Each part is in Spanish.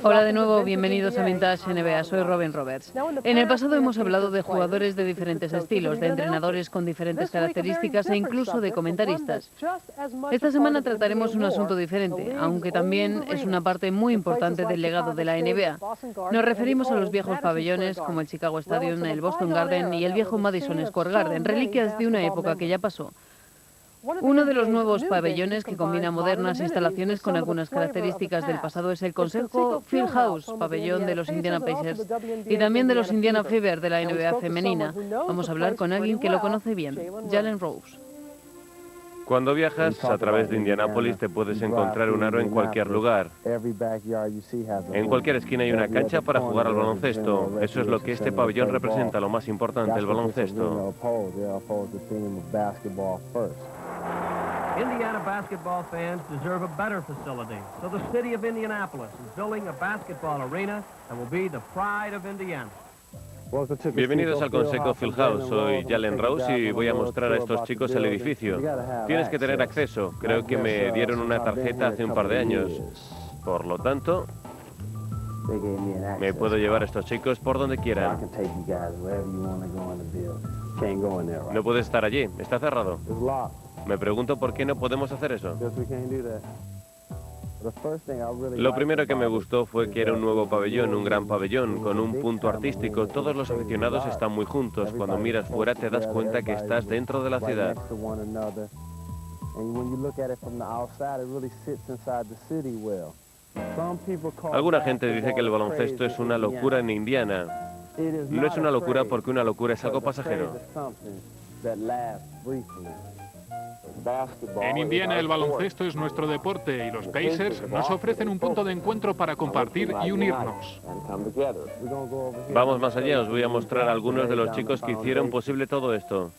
Hola de nuevo, bienvenidos a Vintage NBA, soy Robin Roberts. En el pasado hemos hablado de jugadores de diferentes estilos, de entrenadores con diferentes características e incluso de comentaristas. Esta semana trataremos un asunto diferente, aunque también es una parte muy importante del legado de la NBA. Nos referimos a los viejos pabellones como el Chicago Stadium, el Boston Garden y el viejo Madison Square Garden, reliquias de una época que ya pasó. Uno de los nuevos pabellones que combina modernas instalaciones con algunas características del pasado es el Consejo Fieldhouse, pabellón de los Indiana Pacers y también de los Indiana Fever de la NBA femenina. Vamos a hablar con alguien que lo conoce bien, Jalen Rose. Cuando viajas a través de Indianápolis te puedes encontrar un aro en cualquier lugar. En cualquier esquina hay una cancha para jugar al baloncesto. Eso es lo que este pabellón representa, lo más importante, el baloncesto. Indiana basketball fans deserve a better facility, so the city of Indianapolis is building a basketball arena that will be the pride of Indiana. Bienvenidos al Consejo Fieldhouse, soy Jalen Rose y voy a mostrar a estos chicos el edificio. Tienes que tener acceso, creo que me dieron una tarjeta hace un par de años. Por lo tanto, me puedo llevar a estos chicos por donde quieran. No puedes estar allí, está cerrado. Me pregunto por qué no podemos hacer eso. Lo primero que me gustó fue que era un nuevo pabellón, un gran pabellón, con un punto artístico. Todos los aficionados están muy juntos. Cuando miras fuera te das cuenta que estás dentro de la ciudad. Alguna gente dice que el baloncesto es una locura en Indiana. No es una locura porque una locura es algo pasajero. En Indiana el baloncesto es nuestro deporte y los Pacers nos ofrecen un punto de encuentro para compartir y unirnos. Vamos más allá, os voy a mostrar a algunos de los chicos que hicieron posible todo esto.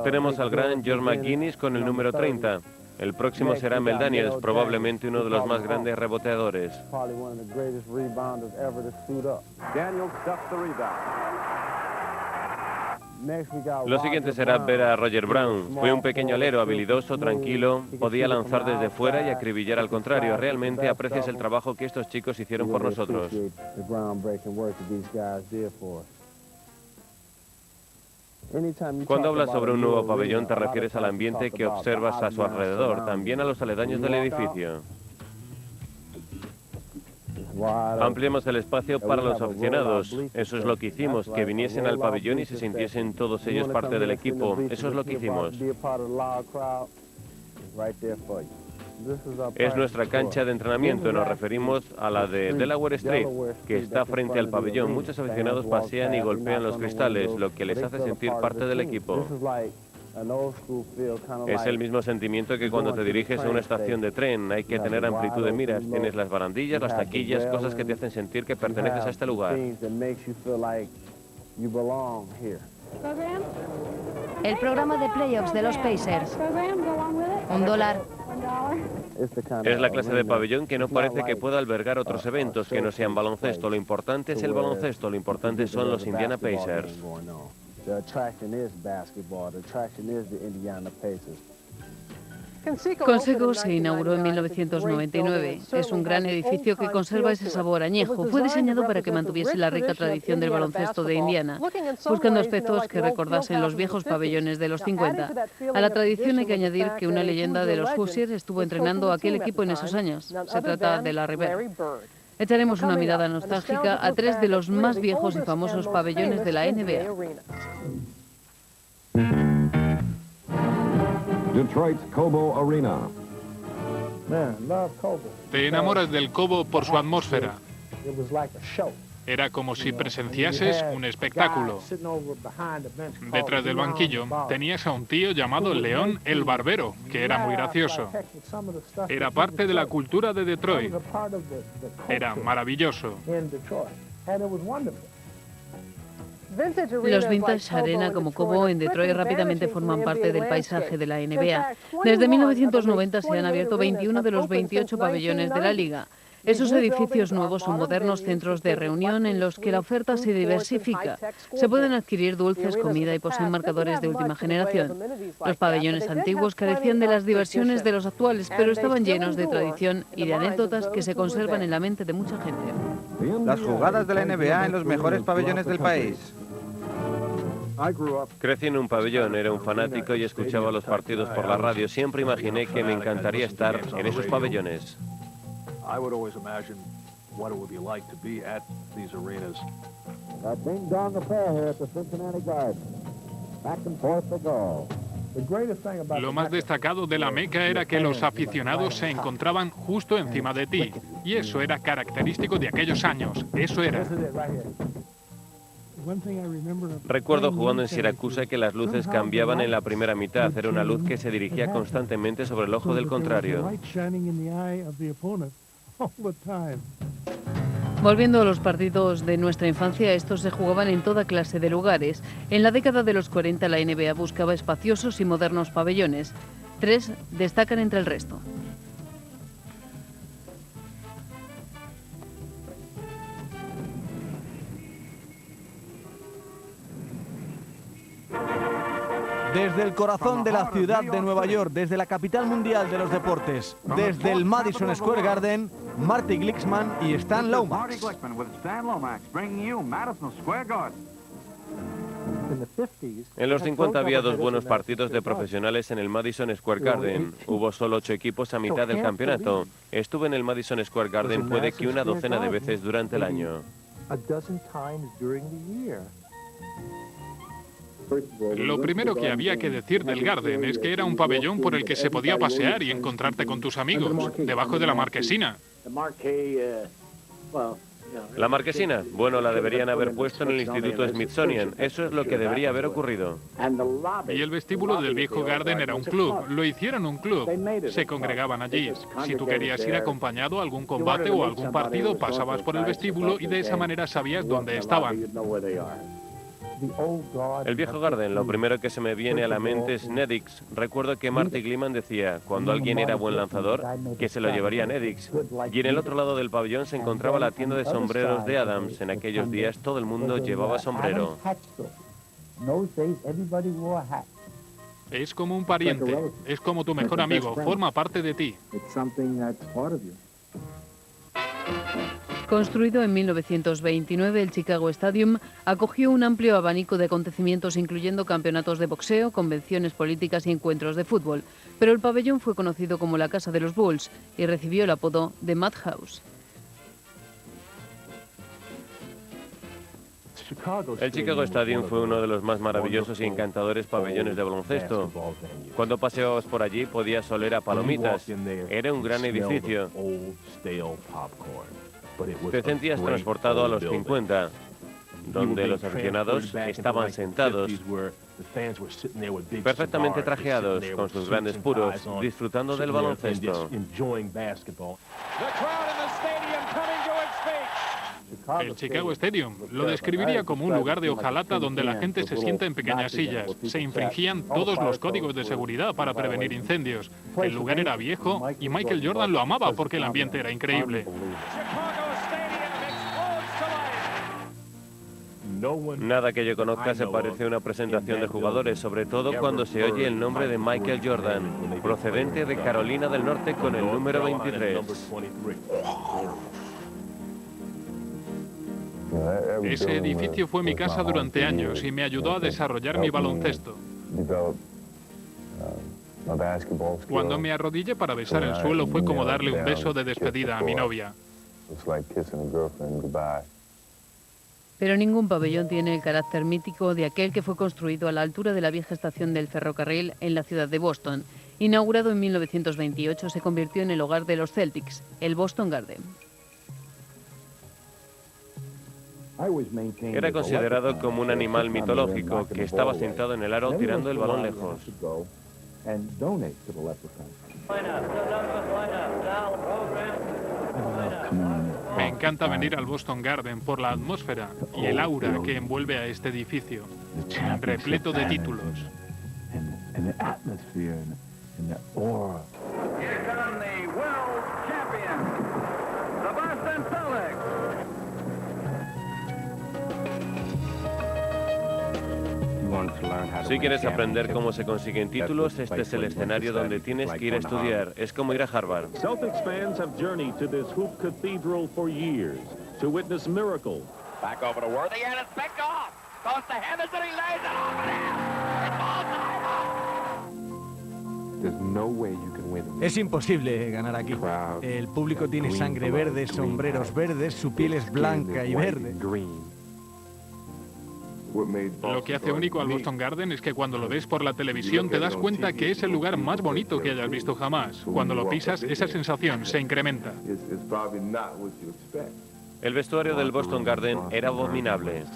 Tenemos al gran George McGuinness con el número 30. El próximo será Mel Daniels, probablemente uno de los más grandes reboteadores. Lo siguiente será ver a Roger Brown. Fue un pequeño alero, habilidoso, tranquilo, podía lanzar desde fuera y acribillar al contrario. Realmente aprecias el trabajo que estos chicos hicieron por nosotros. Cuando hablas sobre un nuevo pabellón te refieres al ambiente que observas a su alrededor, también a los aledaños del edificio. Ampliamos el espacio para los aficionados. Eso es lo que hicimos, que viniesen al pabellón y se sintiesen todos ellos parte del equipo. Eso es lo que hicimos. Es nuestra cancha de entrenamiento, nos referimos a la de Delaware Street, que está frente al pabellón. Muchos aficionados pasean y golpean los cristales, lo que les hace sentir parte del equipo. Es el mismo sentimiento que cuando te diriges a una estación de tren. Hay que tener amplitud de miras. Tienes las barandillas, las taquillas, cosas que te hacen sentir que perteneces a este lugar. El programa de playoffs de los Pacers. $1. Es la clase de pabellón que no parece que pueda albergar otros eventos que no sean baloncesto. Lo importante es el baloncesto, lo importante son los Indiana Pacers. Consejo se inauguró en 1999. Es un gran edificio que conserva ese sabor añejo. Fue diseñado para que mantuviese la rica tradición del baloncesto de Indiana, buscando aspectos que recordasen los viejos pabellones de los 50. A la tradición hay que añadir que una leyenda de los Hoosiers estuvo entrenando a aquel equipo en esos años. Se trata de Larry Bird. Echaremos una mirada nostálgica a tres de los más viejos y famosos pabellones de la NBA. Detroit Cobo Arena. Te enamoras del Cobo por su atmósfera. Era como si presenciases un espectáculo. Detrás del banquillo tenías a un tío llamado León el Barbero, que era muy gracioso. Era parte de la cultura de Detroit. Era maravilloso. Los Vintage Arena como Cobo en Detroit rápidamente forman parte del paisaje de la NBA. Desde 1990 se han abierto 21 de los 28 pabellones de la liga. Esos edificios nuevos son modernos centros de reunión en los que la oferta se diversifica. Se pueden adquirir dulces, comida y poseen marcadores de última generación. Los pabellones antiguos carecían de las diversiones de los actuales, pero estaban llenos de tradición y de anécdotas que se conservan en la mente de mucha gente. Las jugadas de la NBA en los mejores pabellones del país. Crecí en un pabellón, era un fanático y escuchaba los partidos por la radio. Siempre imaginé que me encantaría estar en esos pabellones. Lo más destacado de la Meca era que los aficionados se encontraban justo encima de ti. Y eso era característico de aquellos años. Eso era. Recuerdo jugando en Siracusa que las luces cambiaban en la primera mitad. Era una luz que se dirigía constantemente sobre el ojo del contrario. Volviendo a los partidos de nuestra infancia, estos se jugaban en toda clase de lugares. En la década de los 40 la NBA buscaba espaciosos y modernos pabellones. 3 destacan entre el resto. Desde el corazón de la ciudad de Nueva York, desde la capital mundial de los deportes, desde el Madison Square Garden, Marty Glicksman y Stan Lomax. En los 50 había 2 buenos partidos de profesionales en el Madison Square Garden. Hubo solo 8 equipos a mitad del campeonato. Estuve en el Madison Square Garden puede que una docena de veces durante el año. Lo primero que había que decir del Garden es que era un pabellón por el que se podía pasear y encontrarte con tus amigos, debajo de la marquesina. ¿La marquesina? Bueno, la deberían haber puesto en el Instituto Smithsonian. Eso es lo que debería haber ocurrido. Y el vestíbulo del viejo Garden era un club. Lo hicieron un club. Se congregaban allí. Si tú querías ir acompañado a algún combate o a algún partido, pasabas por el vestíbulo y de esa manera sabías dónde estaban. El viejo Garden, lo primero que se me viene a la mente es Nedix. Recuerdo que Marty Glickman decía, cuando alguien era buen lanzador, que se lo llevaría a Nedix. Y en el otro lado del pabellón se encontraba la tienda de sombreros de Adams. En aquellos días todo el mundo llevaba sombrero. Es como un pariente, es como tu mejor amigo, forma parte de ti. Construido en 1929, el Chicago Stadium acogió un amplio abanico de acontecimientos, incluyendo campeonatos de boxeo, convenciones políticas y encuentros de fútbol. Pero el pabellón fue conocido como la Casa de los Bulls y recibió el apodo de Madhouse. El Chicago Stadium fue uno de los más maravillosos y encantadores pabellones de baloncesto. Cuando paseabas por allí podías oler a palomitas. Era un gran edificio. Te sentías transportado a los 50, donde los aficionados estaban sentados, perfectamente trajeados, con sus grandes puros, disfrutando del baloncesto. El Chicago Stadium lo describiría como un lugar de hojalata donde la gente se sienta en pequeñas sillas. Se infringían todos los códigos de seguridad para prevenir incendios. El lugar era viejo y Michael Jordan lo amaba porque el ambiente era increíble. Nada que yo conozca se parece a una presentación de jugadores, sobre todo cuando se oye el nombre de Michael Jordan, procedente de Carolina del Norte con el número 23. Ese edificio fue mi casa durante años y me ayudó a desarrollar mi baloncesto. Cuando me arrodillé para besar el suelo fue como darle un beso de despedida a mi novia. Pero ningún pabellón tiene el carácter mítico de aquel que fue construido a la altura de la vieja estación del ferrocarril en la ciudad de Boston. Inaugurado en 1928, se convirtió en el hogar de los Celtics, el Boston Garden. Era considerado como un animal mitológico que estaba sentado en el aro tirando el balón lejos. Me encanta venir al Boston Garden por la atmósfera y el aura que envuelve a este edificio, repleto de títulos. Si quieres aprender cómo se consiguen títulos, este es el escenario donde tienes que ir a estudiar. Es como ir a Harvard. Celtics fans have journeyed to this hoop cathedral for years to witness miracles. Back over to Worthy, and it's picked off. Goes to Henderson, he lays it off and There's no way you can win. Es imposible ganar aquí. El público tiene sangre verde, sombreros verdes, su piel es blanca y verde. Lo que hace único al Boston Garden es que cuando lo ves por la televisión te das cuenta que es el lugar más bonito que hayas visto jamás. Cuando lo pisas, esa sensación se incrementa. El vestuario del Boston Garden era abominable.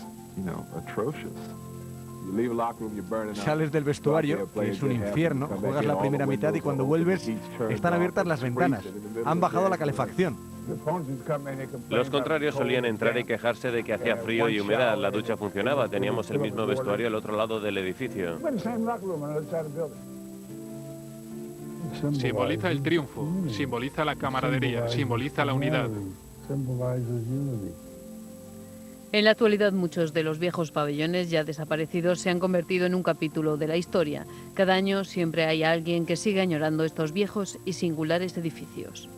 Sales del vestuario, que es un infierno, juegas la primera mitad y cuando vuelves están abiertas las ventanas. Han bajado la calefacción. Los contrarios solían entrar y quejarse de que hacía frío y humedad. La ducha funcionaba, teníamos el mismo vestuario al otro lado del edificio. Simboliza el triunfo, simboliza la camaradería, simboliza la unidad. En la actualidad, muchos de los viejos pabellones ya desaparecidos se han convertido en un capítulo de la historia. Cada año siempre hay alguien que sigue añorando estos viejos y singulares edificios.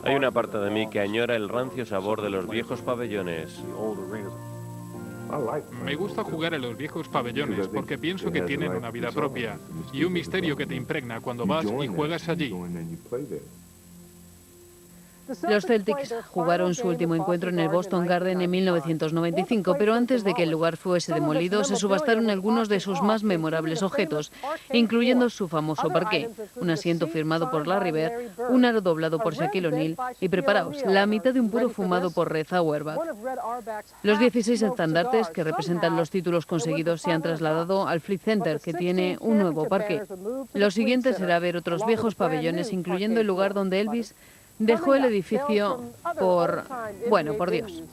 Hay una parte de mí que añora el rancio sabor de los viejos pabellones. Me gusta jugar a los viejos pabellones porque pienso que tienen una vida propia y un misterio que te impregna cuando vas y juegas allí. Los Celtics jugaron su último encuentro en el Boston Garden en 1995, pero antes de que el lugar fuese demolido, se subastaron algunos de sus más memorables objetos, incluyendo su famoso parqué, un asiento firmado por Larry Bird, un aro doblado por Shaquille O'Neal y, preparaos, la mitad de un puro fumado por Red Auerbach. Los 16 estandartes que representan los títulos conseguidos se han trasladado al Fleet Center, que tiene un nuevo parqué. Lo siguiente será ver otros viejos pabellones, incluyendo el lugar donde Elvis dejó el edificio por Dios.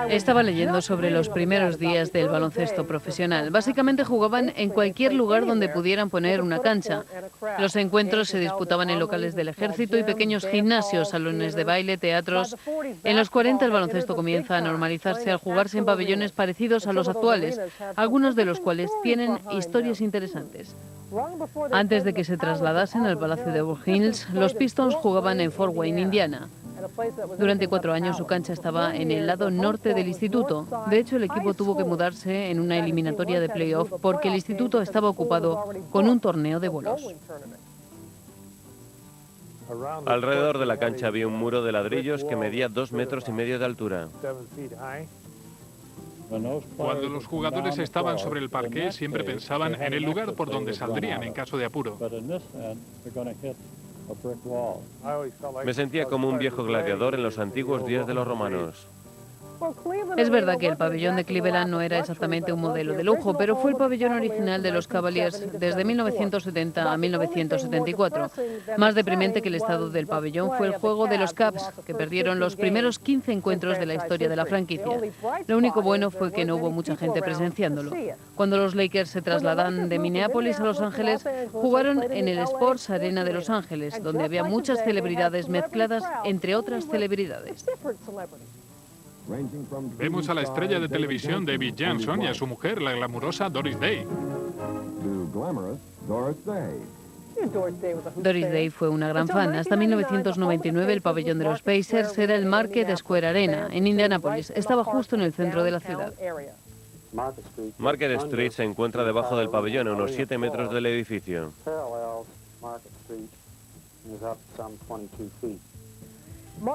Estaba leyendo sobre los primeros días del baloncesto profesional. Básicamente jugaban en cualquier lugar donde pudieran poner una cancha. Los encuentros se disputaban en locales del ejército y pequeños gimnasios, salones de baile, teatros. En los 40 el baloncesto comienza a normalizarse al jugarse en pabellones parecidos a los actuales, algunos de los cuales tienen historias interesantes. Antes de que se trasladasen al Palacio de Bull Hills, los Pistons jugaban en Fort Wayne, Indiana. Durante 4 años su cancha estaba en el lado norte del instituto. De hecho, el equipo tuvo que mudarse en una eliminatoria de playoff porque el instituto estaba ocupado con un torneo de bolos. Alrededor de la cancha había un muro de ladrillos que medía 2,5 metros de altura. Cuando los jugadores estaban sobre el parqué, siempre pensaban en el lugar por donde saldrían en caso de apuro. Me sentía como un viejo gladiador en los antiguos días de los romanos. Es verdad que el pabellón de Cleveland no era exactamente un modelo de lujo, pero fue el pabellón original de los Cavaliers desde 1970 a 1974. Más deprimente que el estado del pabellón fue el juego de los Cavs, que perdieron los primeros 15 encuentros de la historia de la franquicia. Lo único bueno fue que no hubo mucha gente presenciándolo. Cuando los Lakers se trasladan de Minneapolis a Los Ángeles, jugaron en el Sports Arena de Los Ángeles, donde había muchas celebridades mezcladas entre otras celebridades. Vemos a la estrella de televisión David Johnson y a su mujer, la glamurosa Doris Day. Doris Day fue una gran fan. Hasta 1999 el pabellón de los Pacers era el Market Square Arena, en Indianápolis. Estaba justo en el centro de la ciudad. Market Street se encuentra debajo del pabellón, a unos 7 metros del edificio.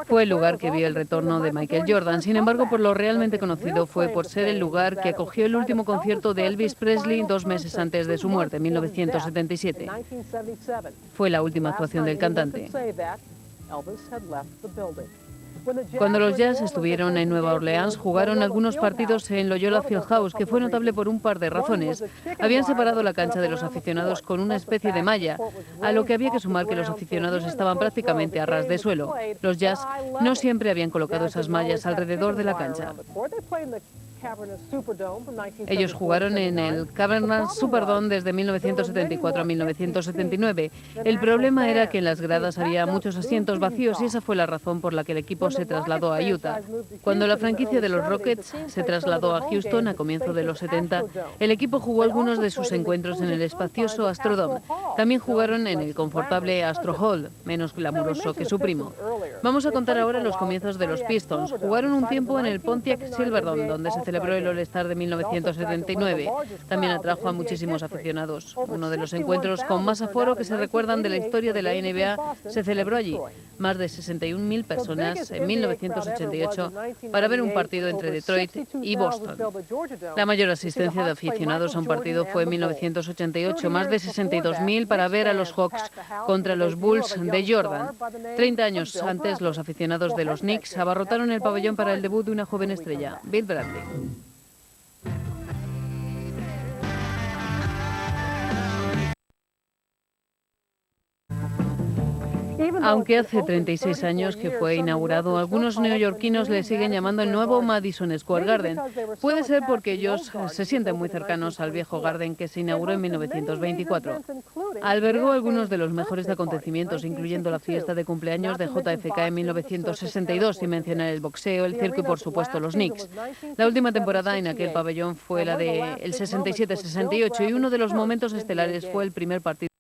Fue el lugar que vio el retorno de Michael Jordan. Sin embargo, por lo realmente conocido fue por ser el lugar que acogió el último concierto de Elvis Presley 2 meses antes de su muerte, en 1977. Fue la última actuación del cantante. Cuando los Jazz estuvieron en Nueva Orleans, jugaron algunos partidos en Loyola Fieldhouse, que fue notable por un par de razones. Habían separado la cancha de los aficionados con una especie de malla, a lo que había que sumar que los aficionados estaban prácticamente a ras de suelo. Los Jazz no siempre habían colocado esas mallas alrededor de la cancha. Ellos jugaron en el Cavernous Superdome desde 1974 a 1979. El problema era que en las gradas había muchos asientos vacíos y esa fue la razón por la que el equipo se trasladó a Utah. Cuando la franquicia de los Rockets se trasladó a Houston a comienzos de los 70, el equipo jugó algunos de sus encuentros en el espacioso Astrodome. También jugaron en el confortable Astro Hall, menos glamuroso que su primo. Vamos a contar ahora los comienzos de los Pistons. Jugaron un tiempo en el Pontiac Silverdome, donde se celebró el All-Star de 1979. También atrajo a muchísimos aficionados. Uno de los encuentros con más aforo que se recuerdan de la historia de la NBA se celebró allí. Más de 61.000 personas en 1988 para ver un partido entre Detroit y Boston. La mayor asistencia de aficionados a un partido fue en 1988, más de 62.000 para ver a los Hawks contra los Bulls de Jordan. 30 años antes, los aficionados de los Knicks abarrotaron el pabellón para el debut de una joven estrella, Bill Bradley. Aunque hace 36 años que fue inaugurado, algunos neoyorquinos le siguen llamando el nuevo Madison Square Garden. Puede ser porque ellos se sienten muy cercanos al viejo Garden que se inauguró en 1924. Albergó algunos de los mejores acontecimientos, incluyendo la fiesta de cumpleaños de JFK en 1962, sin mencionar el boxeo, el circo y, por supuesto, los Knicks. La última temporada en aquel pabellón fue la del 67-68 y uno de los momentos estelares fue el primer partido